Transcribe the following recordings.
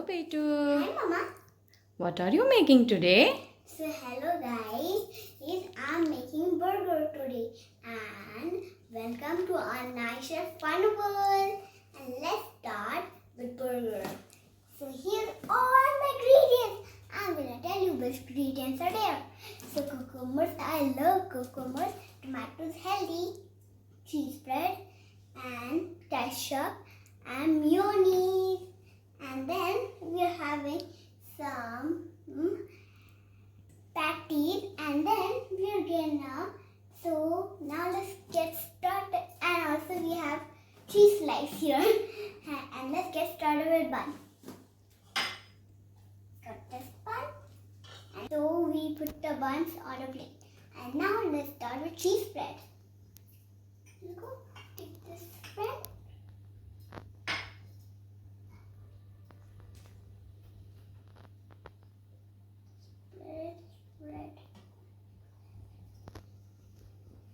Betu. Hi, Mama. What are you making today? So, hello guys. I'm making burger today. And welcome to Anaisha Fun World. And let's start with burger. So, here are all my ingredients. I'm gonna tell you which ingredients are there. So, cucumbers. I love cucumbers. Tomatoes healthy. Cheese bread. And ketchup. And mayonnaise. And then we are having some patties, and then we are gonna. So now let's get started. And also we have cheese slice here. And let's get started with bun. Cut this bun. And so we put the buns on a plate. And now let's start with cheese spread. Here you go. Take this spread. Spread.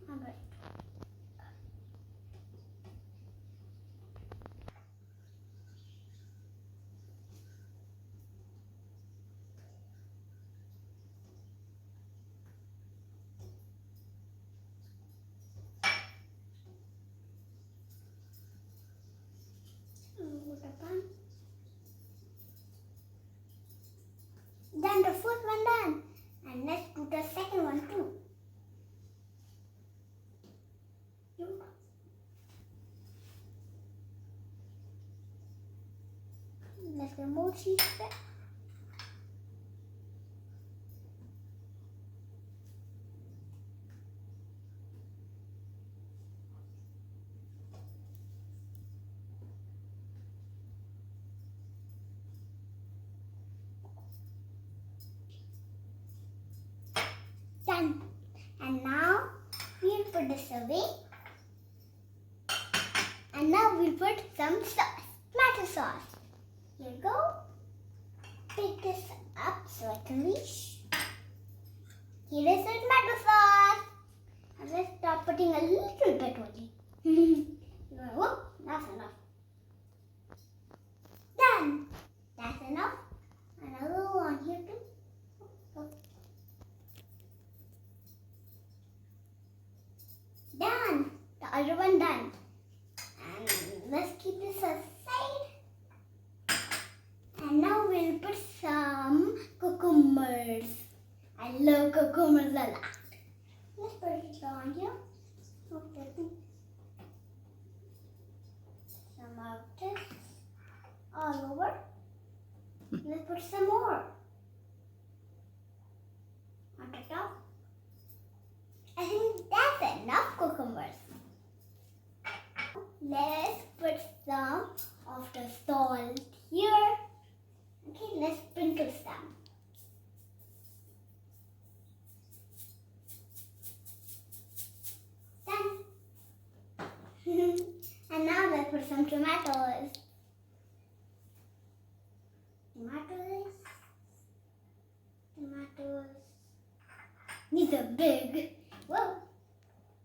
Alright. Then the fourth one done. And let's do the second one too. Let's get more cheese spread. Done. And now we'll put this away. And now we'll put some sauce, tomato sauce. Here you go. Pick this up so I can reach. Here is the tomato sauce. And let's start putting a little bit only. Whoop, that's enough. Done. That's enough. Another one here too. Done. The other one done. And let's keep this aside. And now we'll put some cucumbers. I love cucumbers a lot. Let's put it on here. Okay. Some of this all over. Let's put some more on the top. I think that's enough cucumbers. Let's put some of the salt here. Okay, let's sprinkle some. Done. And now let's put some tomatoes. Tomatoes. These are big. Whoa.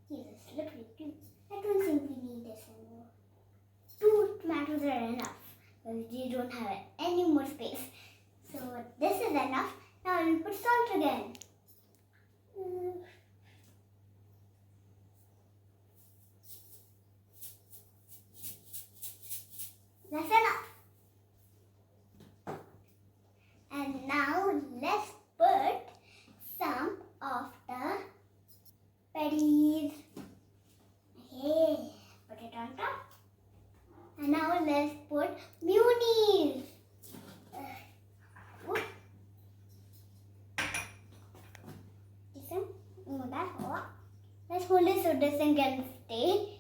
These are slippery too. I don't think we need this anymore. 2 tomatoes are enough because we don't have any more space. So this is enough. Now we'll put salt again. That's enough. And now let's put some of the patties. Okay, put it on top. And now let's put mayonnaise. Let's hold it so this thing can stay.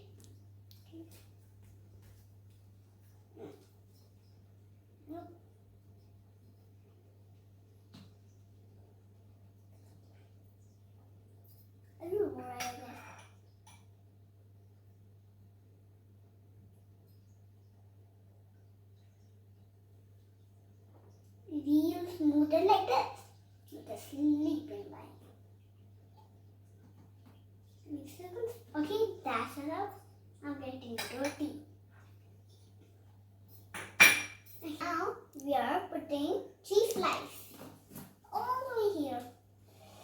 We'll smooth it like this with a sleeping line. Okay, that's enough. I'm getting dirty. Now we are putting putting cheese slice all the way here.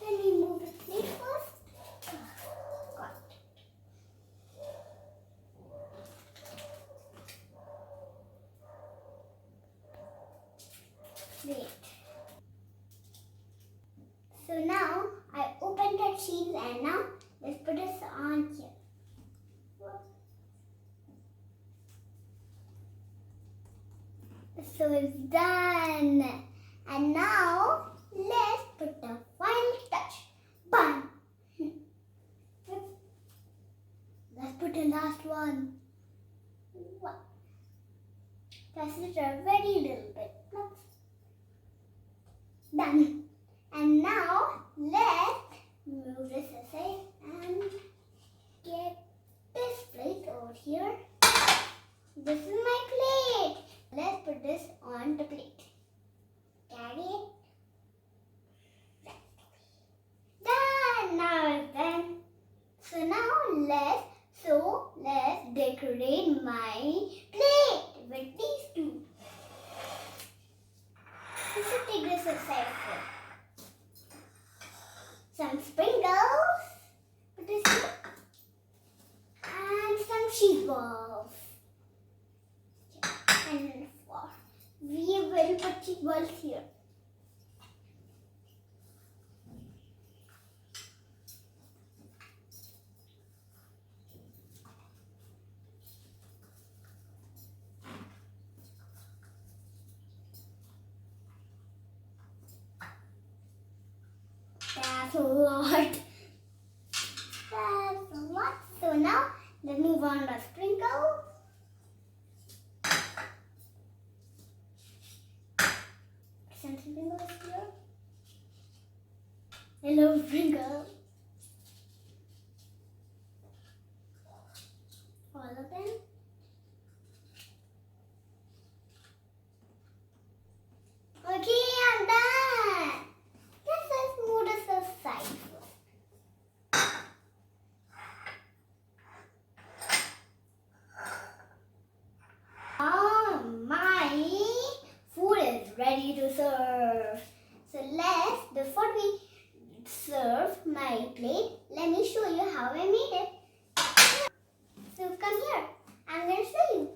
Then we move the plate first. Got it. Wait. So now I opened the cheese and now let's put this on here. So it's done. And now let's put the final touch. Bun. Let's put the last one. Press it a very little bit. Done. And now let's move this aside and get this plate over here. This is my plate. Let's put this on the plate. Carry it. Done. Now it's done. So now let's decorate my plate with these two. We should take this aside first. Some sprinkles. Put this here. And some cheese balls. And we will put cheese balls here. That's a lot. That's a lot. So now let's move on to sprinkles. Some sprinkles here. Hello, sprinkles. All of them. Okay, I'm done. Let's move this aside. My food is ready to serve. So before we serve my plate, let me show you how I made it. So come here, I'm going to show you.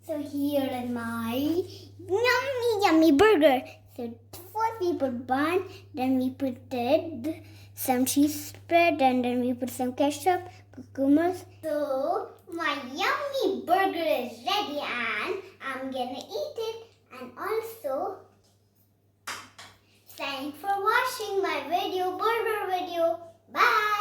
So here is my yummy burger. So first we put bun, then we put some cheese spread, and then we put some ketchup, cucumbers. So my yummy burger is ready and I'm gonna eat it. And also, thanks for watching my burger video. Bye.